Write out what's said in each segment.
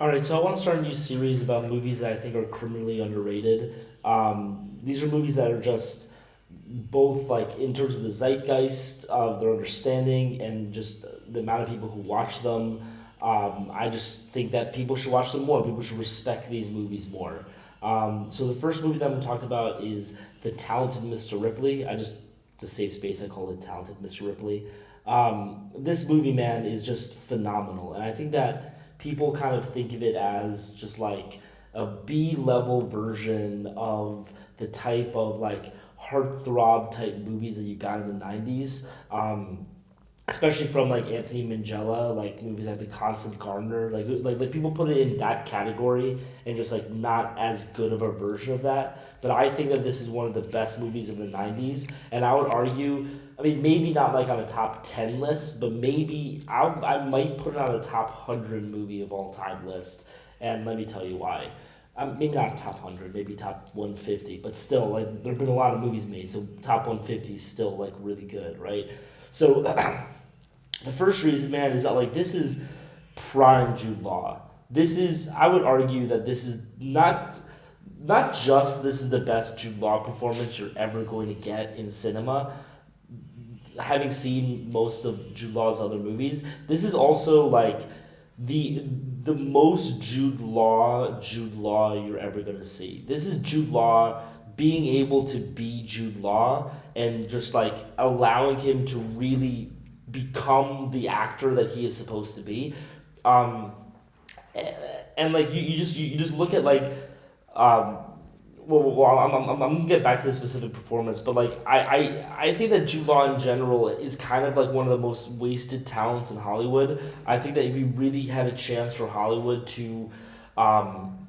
All right, so I want to start a new series about movies that I think are criminally underrated. These are movies that are just both like in terms of the zeitgeist of their understanding and just the amount of people who watch them. I just think that people should watch them more. People should respect these movies more. So the first movie that I'm going to talk about is The Talented Mr. Ripley. I just to save space, I call it Talented Mr. Ripley. This movie, man, is just phenomenal, and I think that people kind of think of it as just like a B level version of the type of like heartthrob type movies that you got in the '90s. Especially from like Anthony Minghella, like movies like The Constant Gardener, like people put it in that category and just like not as good of a version of that. But I think that this is one of the best movies of the '90s, and I would argue, I mean, maybe not like on a top 10 list, but maybe I might put it on a top 100 movie of all time list, and let me tell you why. Maybe not top 100, maybe top 150, but still, like there've been a lot of movies made, so top 150 is still like really good, right? So the first reason, man, is that like this is prime Jude Law. This is, I would argue that this is not just this is the best Jude Law performance you're ever going to get in cinema. Having seen most of Jude Law's other movies, this is also like the most Jude Law you're ever gonna see. This is Jude Law being able to be Jude Law and just like allowing him to really become the actor that he is supposed to be. Um, and like you just look at like um, I'm gonna get back to the specific performance, but like I think that Jude Law in general is kind of like one of the most wasted talents in Hollywood. I think that if we really had a chance for Hollywood to um,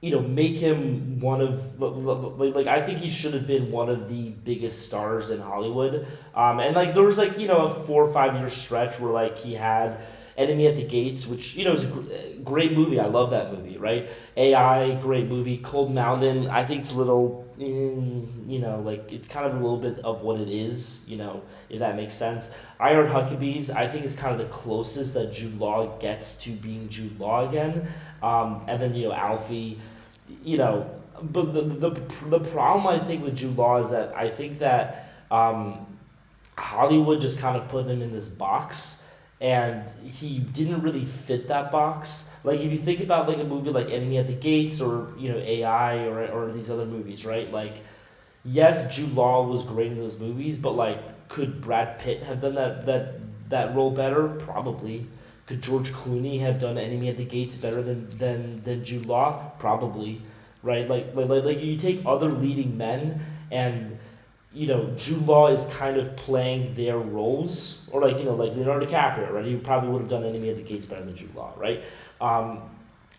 make him one of like I think he should have been one of the biggest stars in Hollywood. And like there was like a 4 or 5 year stretch where like he had Enemy at the Gates, which is a great movie. I love that movie, right? AI, great movie. Cold Mountain, I think it's a little, like it's kind of a little bit of what it is, if that makes sense. I Heart Huckabees, I think is kind of the closest that Jude Law gets to being Jude Law again. And then Alfie, but the problem I think with Jude Law is that I think that Hollywood just kind of put him in this box, and he didn't really fit that box. Like if you think about like a movie like Enemy at the Gates or AI or these other movies, right? Like yes, Jude Law was great in those movies, but like could Brad Pitt have done that role better? Probably. Could George Clooney have done Enemy at the Gates better than Jude Law? Probably, right? Like you take other leading men, and Jude Law is kind of playing their roles, or like Leonardo DiCaprio, right? He probably would have done Enemy at the Gates better than Jude Law, right? Um,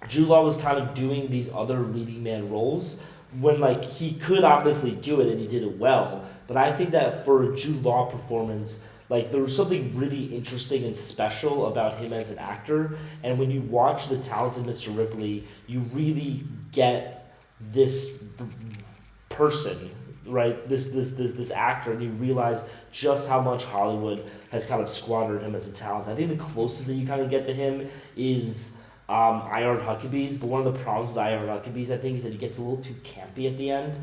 Jude Law was kind of doing these other leading man roles when like he could obviously do it and he did it well, but I think that for a Jude Law performance, like there was something really interesting and special about him as an actor, and when you watch The Talented Mr. Ripley, you really get this person, right? This actor, and you realize just how much Hollywood has kind of squandered him as a talent. I think the closest that you kind of get to him is I Heart Huckabees, but one of the problems with I Heart Huckabees, I think, is that he gets a little too campy at the end.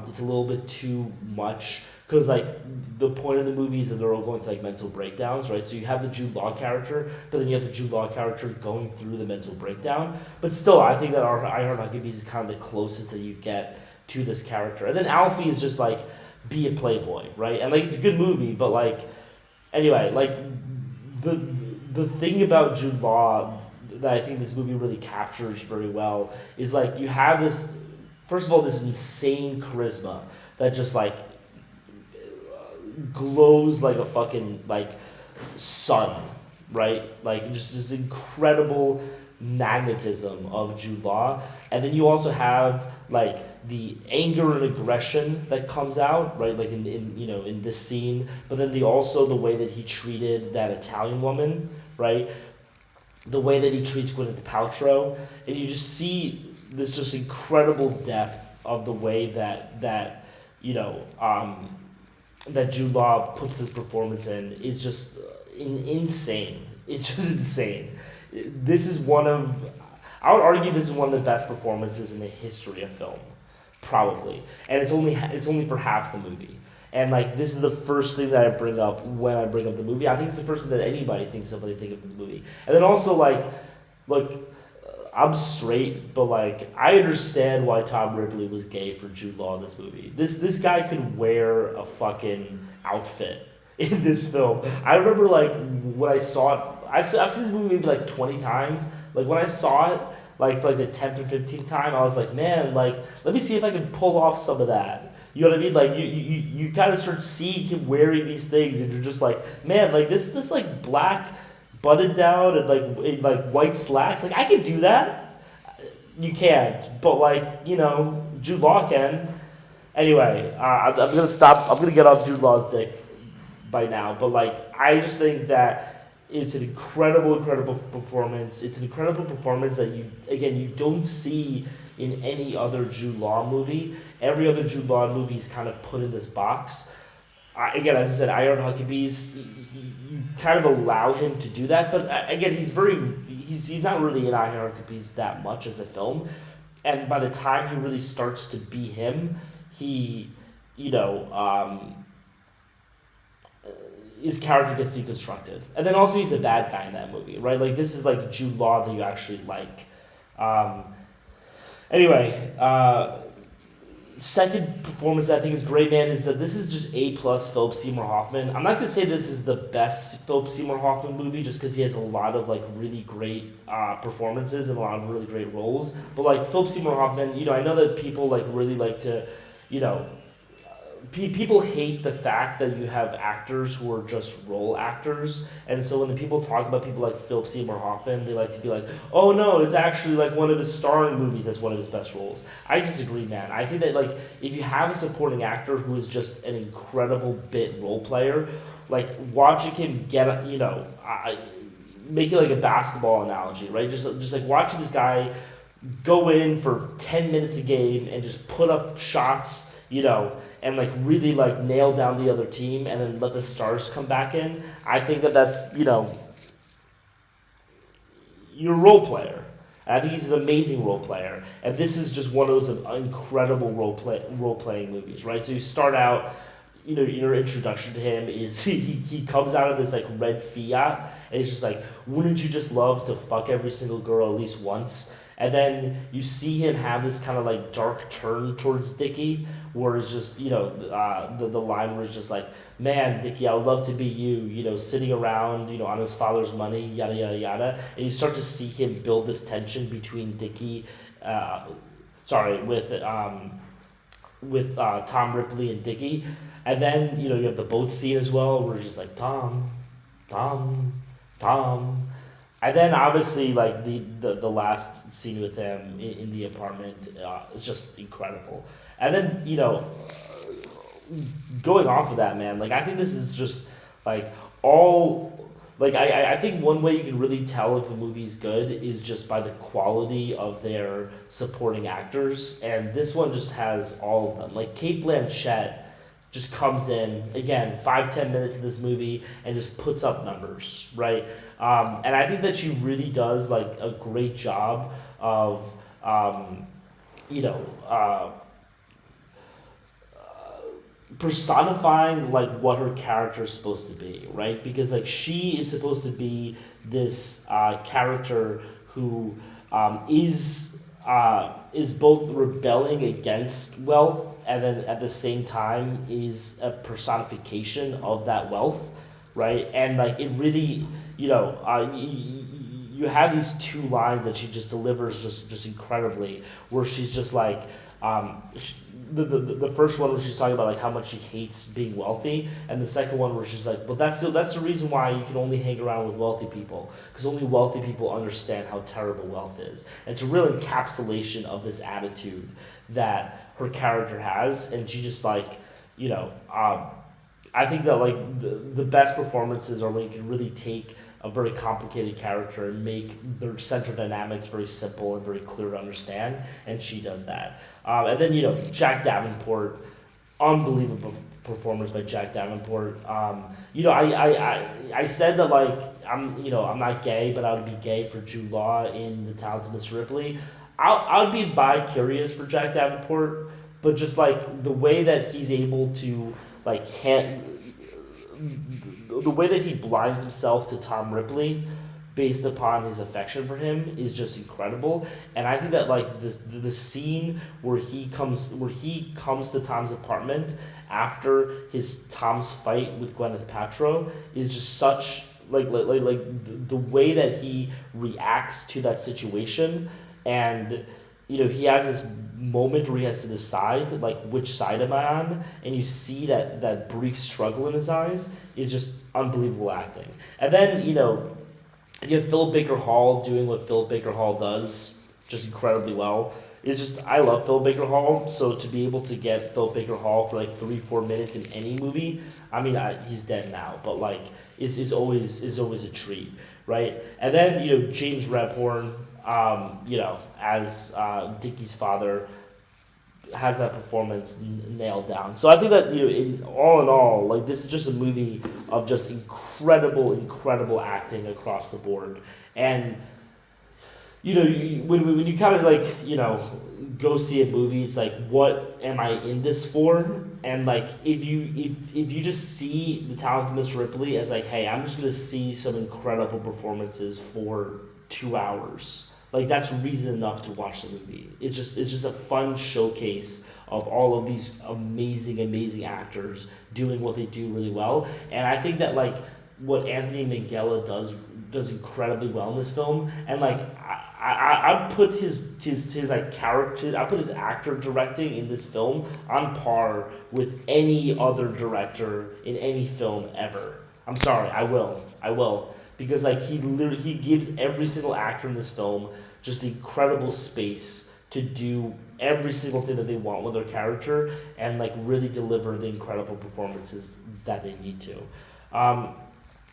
It's a little bit too much because like the point of the movie is that they're all going through like mental breakdowns, right? So you have the Jude Law character, but then you have the Jude Law character going through the mental breakdown. But still, I think that our I Heart Huckabees is kind of the closest that you get to this character. And then Alfie is just like be a playboy, right? And like it's a good movie, but like anyway, like the thing about Jude Law that I think this movie really captures very well is like you have this, first of all, this insane charisma that just like glows like a fucking like sun, right? Like just this incredible magnetism of Jude Law, and then you also have like the anger and aggression that comes out, right? Like in this scene, but then the way that he treated that Italian woman, right? The way that he treats Gwyneth Paltrow, and you just see this just incredible depth of the way that Jude Law puts this performance in is just insane. It's just insane. This is one of I would argue this is one of the best performances in the history of film, probably. And it's only for half the movie. And like this is the first thing that I bring up when I bring up the movie. I think it's the first thing that anybody thinks of when they think of the movie. And then also like, look, I'm straight, but like I understand why Tom Ripley was gay for Jude Law in this movie. This guy could wear a fucking outfit in this film. I remember like when I saw it. I've seen this movie maybe like 20 times. Like when I saw it, like for like the 10th or 15th time, I was like, man, like let me see if I can pull off some of that. You know what I mean? Like you kind of start seeing him wearing these things, and you're just like, man, like this like black button down and like white slacks. Like I can do that. You can't, but like Jude Law can. Anyway, I'm gonna stop. I'm gonna get off Jude Law's dick by now, but like I just think that it's an incredible performance. It's an incredible performance that you don't see in any other Jude Law movie. Every other Jude Law movie is kind of put in this box. Again, as I said, Iron Huckabees, you kind of allow him to do that, but again, he's not really in Iron Huckabees that much as a film, and by the time he really starts to be him, his character gets deconstructed. And then also he's a bad guy in that movie, right? Like this is like Jude Law that you actually like. Anyway, second performance I think is great, man, is that this is just A+ Philip Seymour Hoffman. I'm not going to say this is the best Philip Seymour Hoffman movie just because he has a lot of like really great performances and a lot of really great roles. But like Philip Seymour Hoffman, I know that people like really like to, people hate the fact that you have actors who are just role actors, and so when the people talk about people like Philip Seymour Hoffman, they like to be like, oh no, it's actually like one of his starring movies that's one of his best roles. I disagree, man. I think that like if you have a supporting actor who is just an incredible bit role player, like watching him get, make it like a basketball analogy, right? Just like watching this guy go in for 10 minutes a game and just put up shots, and like really like nail down the other team and then let the stars come back in. I think that's, you're a role player. And I think he's an amazing role player. And this is just one of those incredible role playing movies, right? So you start out, your introduction to him is he comes out of this like red Fiat and he's just like, wouldn't you just love to fuck every single girl at least once? And then you see him have this kind of like dark turn towards Dickie, where it's just, the line where it's just like, man, Dickie, I would love to be you, sitting around, on his father's money, yada, yada, yada. And you start to see him build this tension between Dickie, with Tom Ripley and Dickie. And then, you have the boat scene as well, where it's just like, Tom. And then obviously like the last scene with him in the apartment is just incredible. And then going off of that, man, like I think this is just like all like I think one way you can really tell if a movie's good is just by the quality of their supporting actors, and this one just has all of them. Like Cate Blanchett just comes in, again, 5-10 minutes of this movie and just puts up numbers, right? And I think that she really does like a great job of, personifying like what her character is supposed to be, right? Because like she is supposed to be this character who is both rebelling against wealth and then at the same time is a personification of that wealth, right? And like it really, you have these two lines that she just delivers just incredibly, where she's just like, the first one where she's talking about like how much she hates being wealthy, and the second one where she's like, but that's the reason why you can only hang around with wealthy people, because only wealthy people understand how terrible wealth is. And it's a real encapsulation of this attitude that her character has, and she just like, I think that like the best performances are when you can really take a very complicated character and make their central dynamics very simple and very clear to understand, and she does that. And then Jack Davenport, unbelievable performance by Jack Davenport. I said that like I'm not gay, but I would be gay for Jude Law in The Talented Mr. Ripley. I would be bi-curious for Jack Davenport, but just like the way that he's able to like the way that he blinds himself to Tom Ripley based upon his affection for him is just incredible. And I think that like the scene where he comes to Tom's apartment after Tom's fight with Gwyneth Paltrow is just such like the way that he reacts to that situation. And he has this moment where he has to decide like which side am I on, and you see that brief struggle in his eyes is just unbelievable acting. And then you have Philip Baker Hall doing what Philip Baker Hall does just incredibly well. It's just I love Philip Baker Hall, so to be able to get Philip Baker Hall for like 3-4 minutes in any movie, I mean he's dead now, but like is always a treat, right? And then James Rebhorn, as Dickie's father, has that performance nailed down. So I think that in all, like this is just a movie of just incredible acting across the board. And when you kind of like go see a movie, it's like, what am I in this for? And like if you just see The Talented Mr. Ripley as like, hey, I'm just gonna see some incredible performances for 2 hours. Like that's reason enough to watch the movie. It's just a fun showcase of all of these amazing actors doing what they do really well. And I think that like what Anthony Minghella does incredibly well in this film. And like I put his like character, I put his actor directing in this film on par with any other director in any film ever. I'm sorry, I will. Because like he gives every single actor in this film just the incredible space to do every single thing that they want with their character and like really deliver the incredible performances that they need to.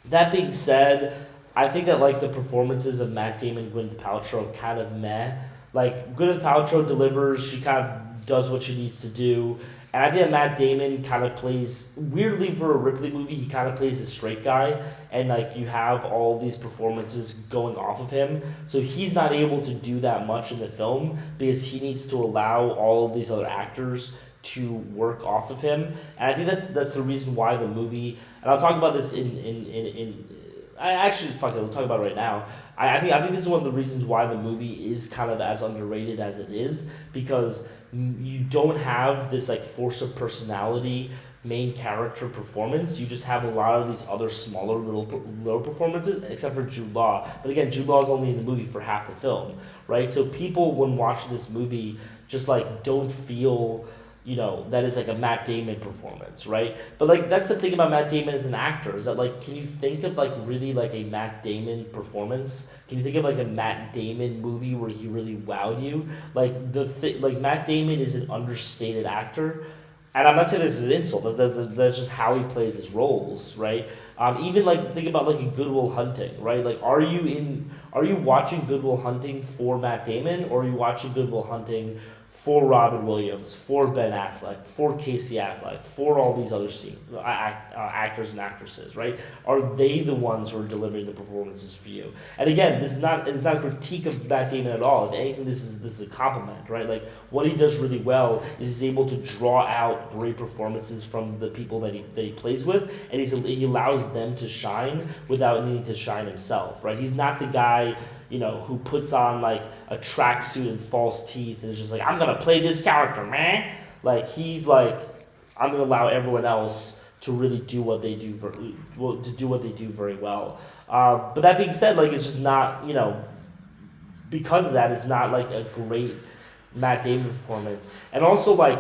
That being said, I think that like the performances of Matt Damon and Gwyneth Paltrow are kind of meh. Like Gwyneth Paltrow delivers, she kind of does what she needs to do. And I think that Matt Damon kind of plays, weirdly for a Ripley movie, he kind of plays a straight guy. And like you have all these performances going off of him. So he's not able to do that much in the film because he needs to allow all of these other actors to work off of him. And I think that's the reason why the movie, and I'll talk about this we'll talk about it right now. I think this is one of the reasons why the movie is kind of as underrated as it is, because you don't have this like force of personality main character performance. You just have a lot of these other smaller little performances, except for Jude Law. But again, Jude Law is only in the movie for half the film, right? So people when watching this movie just like don't feel that it's like a Matt Damon performance, right? But like that's the thing about Matt Damon as an actor, is that like, can you think of like really like a Matt Damon performance? Can you think of like a Matt Damon movie where he really wowed you? Like like Matt Damon is an understated actor, and I'm not saying this is an insult. That's just how he plays his roles, right? Even like think about like a Good Will Hunting, right? Like are you watching Good Will Hunting for Matt Damon, or are you watching Good Will Hunting for Robin Williams, for Ben Affleck, for Casey Affleck, for all these other actors and actresses, right? Are they the ones who are delivering the performances for you? And again, it's not a critique of Matt Damon at all. If anything, this is a compliment, right? Like what he does really well is he's able to draw out great performances from the people that he plays with, and he allows them to shine without needing to shine himself, right? He's not the guy who puts on like a tracksuit and false teeth and is just like, I'm gonna play this character, man. Like he's like, I'm gonna allow everyone else to really do what they do very well. But that being said, like it's just not because of that, it's not like a great Matt Damon performance. And also like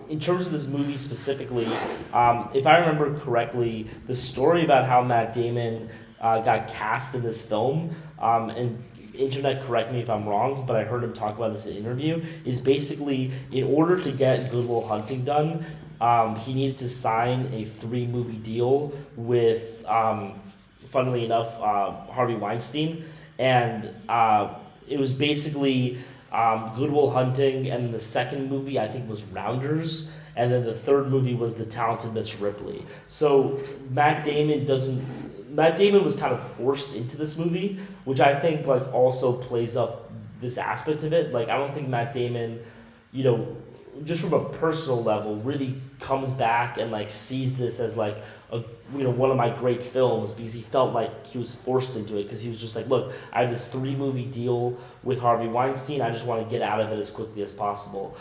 in terms of this movie specifically, if I remember correctly, the story about how Matt Damon got cast in this film, and internet correct me if I'm wrong, but I heard him talk about this in an interview, is basically in order to get Good Will Hunting done, he needed to sign a 3-movie deal with, funnily enough, Harvey Weinstein, and it was basically Good Will Hunting, and the second movie I think was Rounders, and then the third movie was The Talented Mr. Ripley. So Matt Damon was kind of forced into this movie, which I think like also plays up this aspect of it. Like I don't think Matt Damon, you know, just from a personal level, really comes back and like sees this as like a one of my great films because he felt like he was forced into it because he was just like, look, I have this 3 movie deal with Harvey Weinstein. I just want to get out of it as quickly as possible.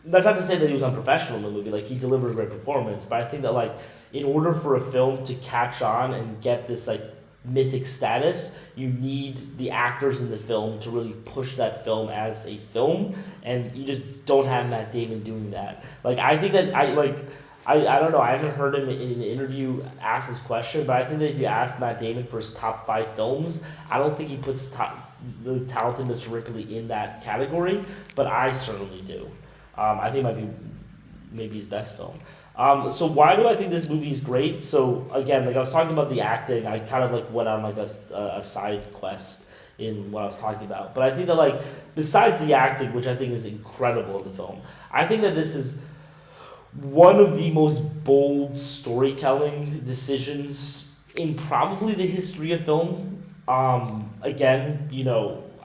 That's not to say that he was unprofessional in the movie. Like he delivered a great performance, but I think that like in order for a film to catch on and get this like mythic status, you need the actors in the film to really push that film as a film, and you just don't have Matt Damon doing that. Like I think that I don't know. I haven't heard him in an interview ask this question, but I think that if you ask Matt Damon for his top 5 films, I don't think he puts The Talented Mr. Ripley in that category, but I certainly do. I think it might be maybe his best film. So why do I think this movie is great? So again, like I was talking about the acting, I kind of like went on like a side quest in what I was talking about. But I think that like besides the acting, which I think is incredible in the film, I think that this is one of the most bold storytelling decisions in probably the history of film. Again,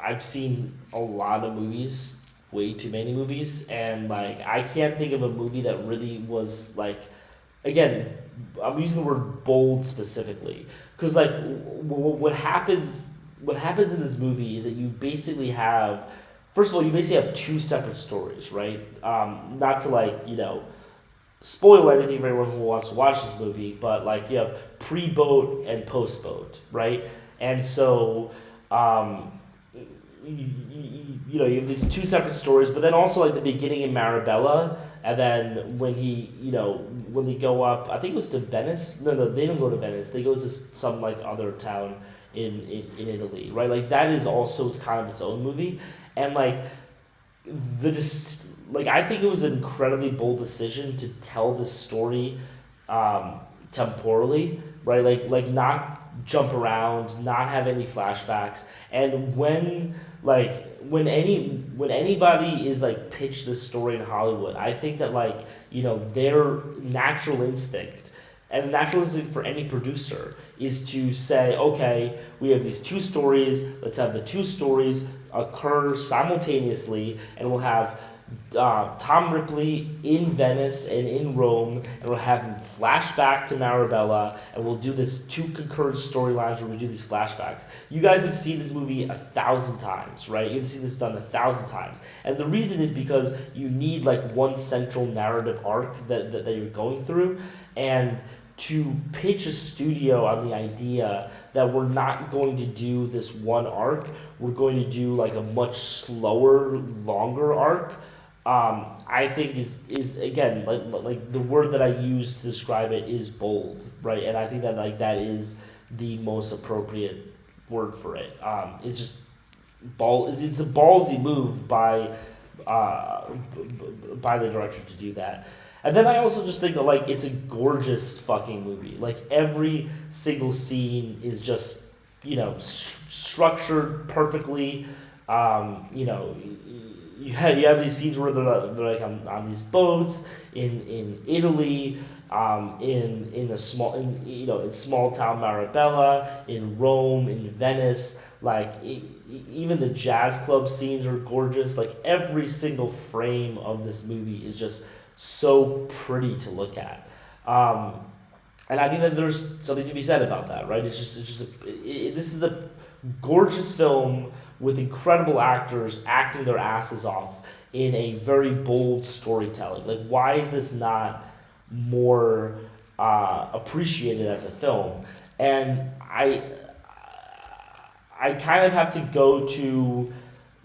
I've seen a lot of movies, way too many movies, and like I can't think of a movie that really was like, again, I'm using the word bold specifically because like what happens in this movie is that you basically have, first of all, you basically have 2 separate stories, right? Not to like spoil anything for anyone who wants to watch this movie, but like you have pre-boat and post-boat, right? And so you have these 2 separate stories, but then also like the beginning in Marabella, and then when when they go up, I think it was to Venice. No, they don't go to Venice. They go to some like other town in Italy, right? Like that is also, it's kind of its own movie, and like I think it was an incredibly bold decision to tell this story temporally, right? Like not jump around, not have any flashbacks, and when anybody is like pitched this story in Hollywood, I think that like their natural instinct, and natural instinct for any producer, is to say, okay, we have these 2 stories, let's have the 2 stories occur simultaneously, and we'll have Tom Ripley in Venice and in Rome, and we'll have him flash back to Marabella, and we'll do this 2 concurrent storylines where we do these flashbacks. You guys have seen this movie 1,000 times, right? You've seen this done 1,000 times, and the reason is because you need like one central narrative arc that you're going through, and to pitch a studio on the idea that we're not going to do this one arc, we're going to do like a much slower, longer arc. I think is again like the word that I use to describe it is bold, right? And I think that like that is the most appropriate word for it. It's just it's a ballsy move by the director to do that. And then I also just think that like it's a gorgeous fucking movie. Like every single scene is just structured perfectly. You have these scenes where they're like on these boats in Italy, in small town Marabella, in Rome, in Venice. Like even the jazz club scenes are gorgeous. Like every single frame of this movie is just so pretty to look at. And I think that there's something to be said about that, right? This is a gorgeous film with incredible actors acting their asses off in a very bold storytelling. Like, why is this not more appreciated as a film? And I kind of have to go to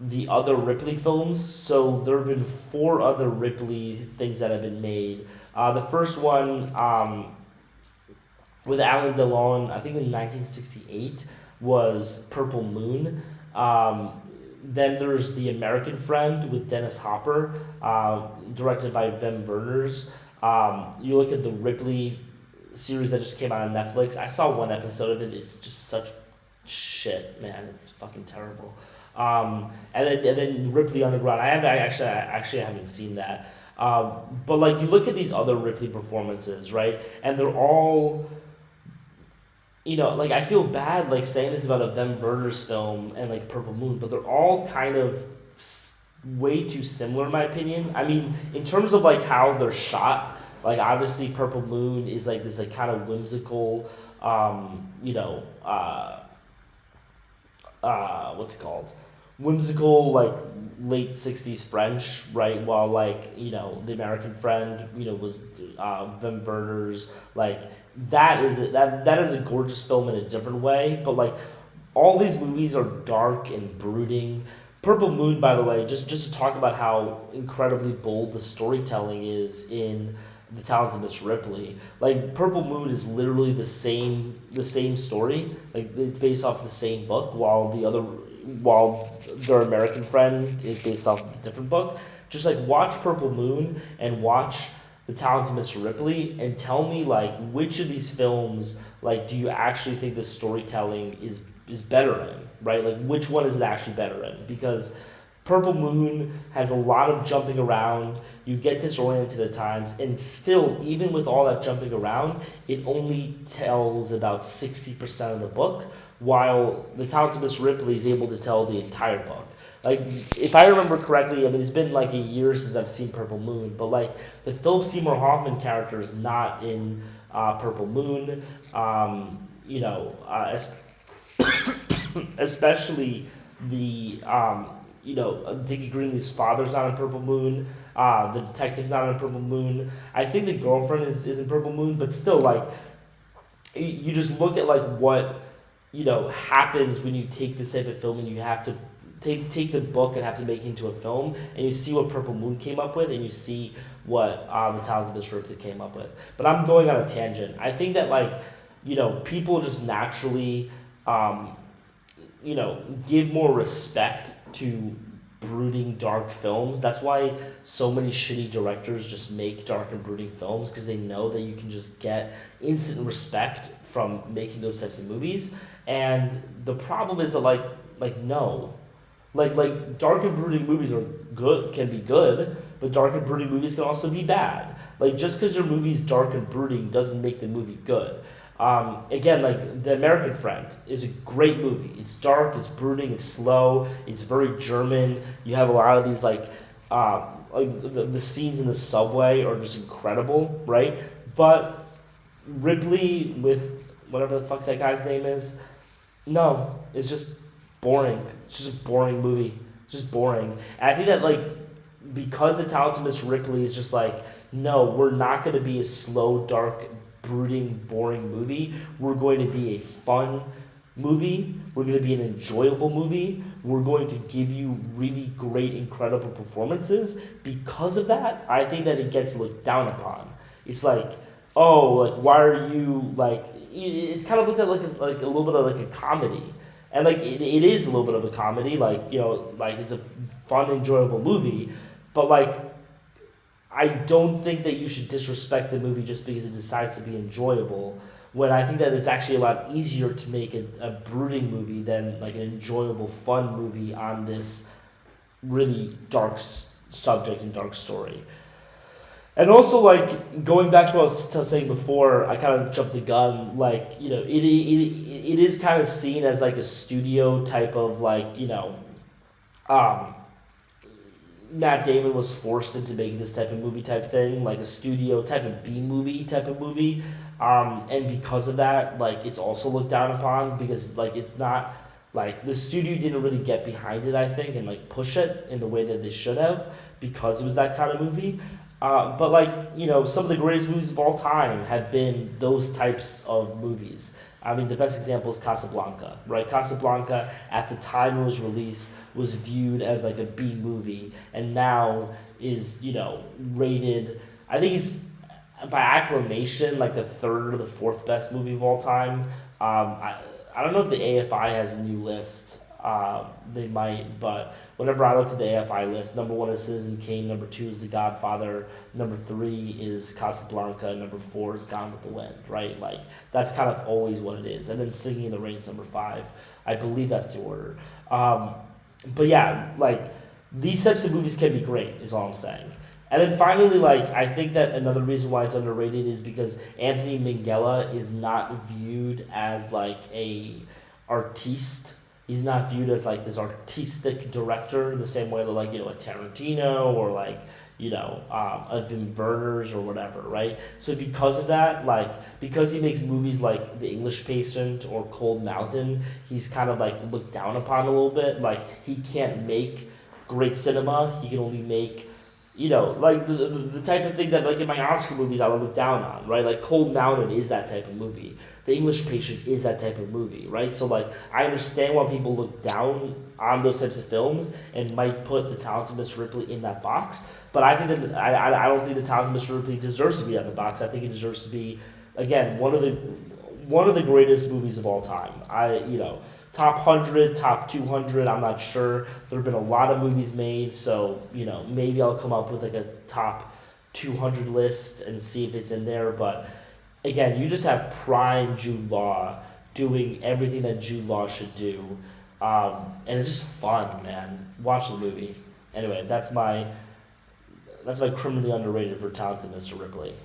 the other Ripley films. So there have been 4 other Ripley things that have been made. The first one with Alain Delon, I think in 1968, was Purple Moon. Then there's The American Friend with Dennis Hopper, directed by Wim Wenders. You look at the Ripley series that just came out on Netflix. I saw one episode of it. It's just such Shit, man, it's fucking terrible. And then Ripley Underground. I haven't seen that. But like you look at these other Ripley performances, right? And they're all, like I feel bad like saying this about a Wim Wenders film and like Purple Moon, but they're all kind of way too similar in my opinion. I mean, in terms of like how they're shot, like obviously Purple Moon is like this like kind of whimsical, what's it called? Whimsical like late '60s French, right? While like the American Friend, was Wim Wenders. Like that is a gorgeous film in a different way, but like all these movies are dark and brooding. Purple Moon, by the way, just to talk about how incredibly bold the storytelling is in The Talented Miss Ripley. Like Purple Moon is literally the same story. Like it's based off the same book, while their American Friend is based off a different book. Just like watch Purple Moon and watch The Talented Mr. Ripley and tell me like which of these films like do you actually think the storytelling is better in, right? Like which one is it actually better in? Because Purple Moon has a lot of jumping around. You get disoriented at times, and still, even with all that jumping around, it only tells about 60% of the book, while The Talented Miss Ripley is able to tell the entire book. Like, if I remember correctly, I mean, it's been like a year since I've seen Purple Moon, but like the Philip Seymour Hoffman character is not in Purple Moon. As especially the Dickie Greenleaf's father's not in Purple Moon. The detective's not in Purple Moon. I think the girlfriend is in Purple Moon, but still, like, you just look at like what happens when you take this type of film and you have to take the book and have to make it into a film, and you see what Purple Moon came up with, and you see what The Talented Miss Ripley came up with. But I'm going on a tangent. I think that like people just naturally give more respect to brooding dark films. That's why so many shitty directors just make dark and brooding films, because they know that you can just get instant respect from making those types of movies. And the problem is that no, like dark and brooding movies can be good, but dark and brooding movies can also be bad. Like just because your movie's dark and brooding doesn't make the movie good. Again, like The American Friend is a great movie. It's dark, it's brooding, it's slow, it's very German. You have a lot of these like the scenes in the subway are just incredible, right? But Ripley with whatever the fuck that guy's name is, no, it's just boring. It's just a boring movie. It's just boring. And I think that like because The Talented Miss Ripley is just like, no, we're not going to be a slow, dark, brooding, boring movie. We're going to be a fun movie. We're going to be an enjoyable movie. We're going to give you really great, incredible performances. Because of that, I think that it gets looked down upon. It's like, oh, like why are you like? It's kind of looked at like a little bit of like a comedy, and like it is a little bit of a comedy. Like like it's a fun, enjoyable movie, but like I don't think that you should disrespect the movie just because it decides to be enjoyable, when I think that it's actually a lot easier to make a brooding movie than like an enjoyable, fun movie on this really dark subject and dark story. And also, like, going back to what I was saying before, I kind of jumped the gun. Like, it is kind of seen as like a studio type of like, um, Matt Damon was forced into making this type of movie type thing, like a studio type of B movie type of movie. And because of that, like it's also looked down upon because like it's not like the studio didn't really get behind it, I think, and like push it in the way that they should have because it was that kind of movie. But like some of the greatest movies of all time have been those types of movies. I mean, the best example is Casablanca, right? Casablanca, at the time it was released, was viewed as like a B movie, and now is, rated, I think it's by acclamation, like the third or the fourth best movie of all time. I don't know if the AFI has a new list. They might, but whenever I looked at the AFI list, number one is Citizen Kane, number two is The Godfather, number three is Casablanca, number four is Gone with the Wind, right? Like, that's kind of always what it is. And then Singing in the Rain is number five. I believe that's the order. Um, but yeah, like, these types of movies can be great, is all I'm saying. And then finally, like, I think that another reason why it's underrated is because Anthony Minghella is not viewed as like a artiste. He's not viewed as like this artistic director in the same way that, like, a Tarantino or like, a Wim Wenders or whatever, right? So because of that, like, because he makes movies like The English Patient or Cold Mountain, he's kind of like looked down upon a little bit. Like, he can't make great cinema. He can only make, like the type of thing that, like, in my Oscar movies I would look down on, right? Like Cold Mountain is that type of movie. The English Patient is that type of movie, right? So, like, I understand why people look down on those types of films and might put The Talented Mr. Ripley in that box. But I think that I don't think The Talented Mr. Ripley deserves to be in the box. I think it deserves to be, again, one of the greatest movies of all time. Top 100, top 200, I'm not sure. There have been a lot of movies made, so, maybe I'll come up with like a top 200 list and see if it's in there. But again, you just have prime Jude Law doing everything that Jude Law should do. And it's just fun, man. Watch the movie. Anyway, that's my criminally underrated for Talented Mr. Ripley.